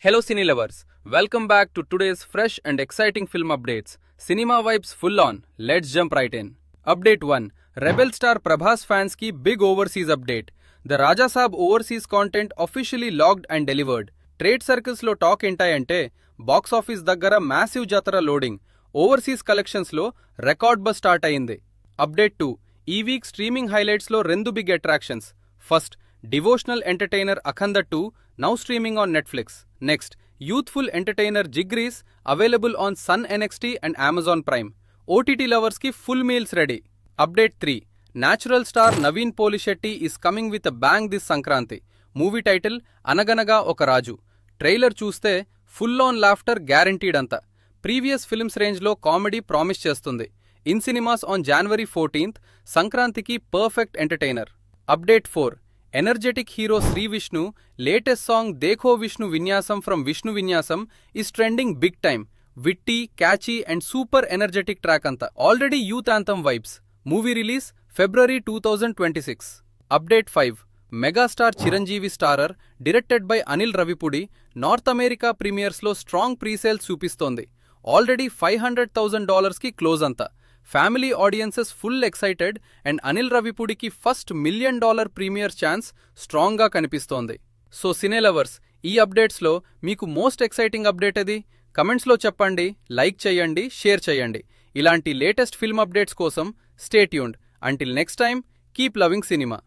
Hello Cine lovers, welcome back to today's fresh and exciting film updates. Cinema vibes full on, let's jump right in. Update 1. Rebel star Prabhas fans ki big overseas update. The Raja Saab overseas content officially logged and delivered. Trade circles lo talk entayante, box office daggara massive jatara loading. Overseas collections lo record buzz start ayindi. Update 2. ఈ week streaming highlights లో రెండు big attractions. First, devotional entertainer Akhanda 2 now streaming on Netflix. Next, youthful entertainer Jigrees available on Sun NXT and Amazon Prime. OTT lovers ki full meals ready. Update 3. Natural star Naveen Polishetty is coming with a bang this Sankranti. Movie title Anaganaga Oka Raju. Trailer చూస్తే full on laughter guaranteed anta. Previous films range లో comedy promise చేస్తుంది. In cinemas on January 14th, సంక్రాంతికి perfect entertainer. Update 4. Energetic hero Sri Vishnu latest song Dekho Vishnu Vinyasam from Vishnu Vinyasam is trending big time. Witty, catchy and super energetic track anta. Already youth anthem vibes. Movie release February 2026. Update 5. Megastar Chiranjeevi starrer directed by Anil Ravipudi North America premieres లో strong pre-sales చూపిస్తోంది. Already $500,000 కి close అంతా. Family audiences full excited and Anil రవిపూడికి first $1 million premiere chance strong గా కనిపిస్తోంది. So cine lovers, ఈ updates లో మీకు మోస్ట్ ఎక్సైటింగ్ అప్డేట్ ఏది? కమెంట్స్ లో చెప్పండి, లైక్ చేయండి, షేర్ చేయండి. ఇలాంటి లేటెస్ట్ ఫిల్మ్ అప్డేట్స్ కోసం stay tuned. Until next time, keep loving cinema.